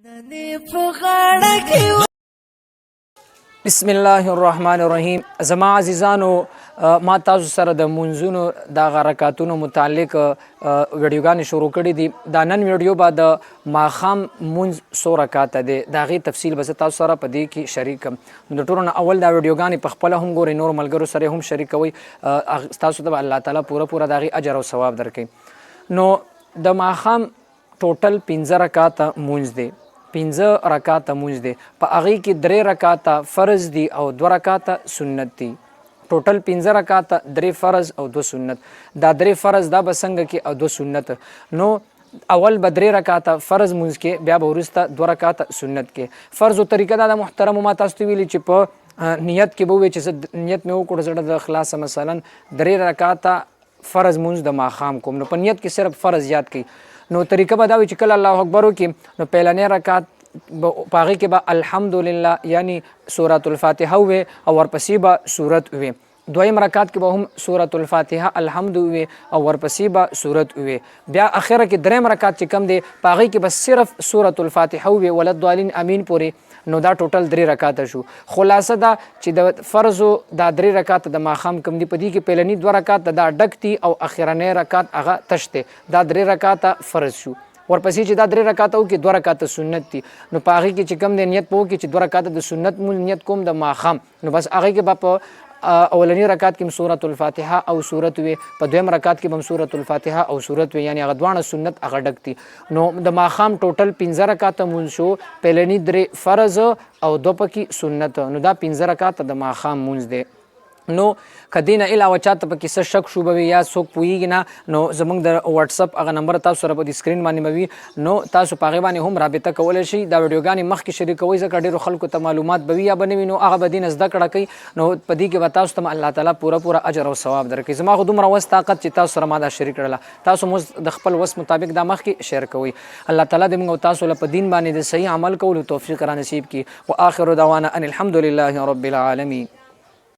بسم الله الرحمن الرحیم. زما عزیزانو، ما تاسو سره د منځونو د رکعاتونو متعلق ویډیوګانې شروع کړي دي. دا نن ویډیو به د ماښام منځ څو رکعاته دی د هغې تفصیل به زه تاسو سره په دې کې شریک کړم. نو د ټولو نه اول دا ویډیوګانې په خپله هم ګورئ، نور ملګرو سره هم شریکوئ، تاسو ته به الله تعالی پوره د هغې اجر او ثواب درکوي. نو د ماښام ټوټل 15 رکعاته منځ دی، 15 رکعاته منځ دی. په هغې کې 3 رکعاته فرض دي او 2 رکعاته سنت دي. ټوټل 15 رکعاته، 3 فرض او 2 سنت. دا 3 فرض دا به څنګه کې او 2 سنت. نو اول به 3 رکعاته فرض منځ کې، بیا به وروسته 2 رکعاته سنت کې. فرض او طریقه دا د محترمو ما تاسو ته ویلي چې په نیت کې به ووایي چې زه نیت مې وکړو زړه د خلاصه مثلا 3 رکعاته فرض منځ د ماښام کوم، نو په نیت کې صرف فرض یاد کړئ. نو طریقه به دا وي چې کله الله اکبر وکړي نو پهلنی رکعت په هغې کې به الحمدلله یعنی سورة الفاتحه ووي او ورپسې به سورت ووي. دویم رکعت کې به هم سورة الفاتحه الحمد ووي او ورپسې به سورت ووي. بیا اخره کې دریم رکعت چې کم دی په هغې کې به صرف سورة الفاتحه ووي ولضالین امین پورې. نو دا ټوټل 3 رکعاته شو. خلاصه دا چې د فرضو دا 3 رکعاته د ماښام کم دي، په دې کې پهلني 2 رکعاته دا ډک دي او اخرنی رکعت هغه تش دی. دا 3 رکعاته فرض شو. ورپسې چې دا 3 رکعاته وکړي 2 رکعاته سنت دي. نو په هغې کې چې کم دی نیت به وکړي چې 2 رکعاته د سنت مونځ نیت کوم د ماښام، نو بس هغې کې به په اولنی رکعت کې هم سورة الفاتحه او سورت وي، په دویم رکعت کې به هم سورة الفاتحه او سورت وي، یعنی هغه دواړه سنت هغه ډک دي. نو د ماښام ټوټل 15 رکعاته مونځ شو، پهلني 3 فرض او 2 پکې سنت. نو دا 15 رکعاته د ماښام مونځ دی. نو که دې نه علاوه چاته پکې څه شک شوبه وي یا څوک پوهېږي نه، نو زموږ د وټسپ هغه نمبر تاسو سره په دې سکرین باندې به وي، نو تاسو په هغې باندې هم رابطه کولی شئ. دا ویډیوګانې مخکې شریکوئ ځکه ډېرو خلکو ته معلومات به وي یا به نه وي، نو هغه به دې نه زده کړه کوي. نو په دې کې به تاسو ته الله تعالی پوره اجر او ثواب درکوي. زما خو دومره وس طاقت چې تاسو سره ما دا شریک کړله، تاسو مو د خپل وس مطابق دا مخکې شیر کوئ. الله تعالی دې موږ او تاسو له په دین باندې د صحیح عمل کولو توفیق را نصیب کړي. واخر دعوانا ان الحمد لله رب العالمین.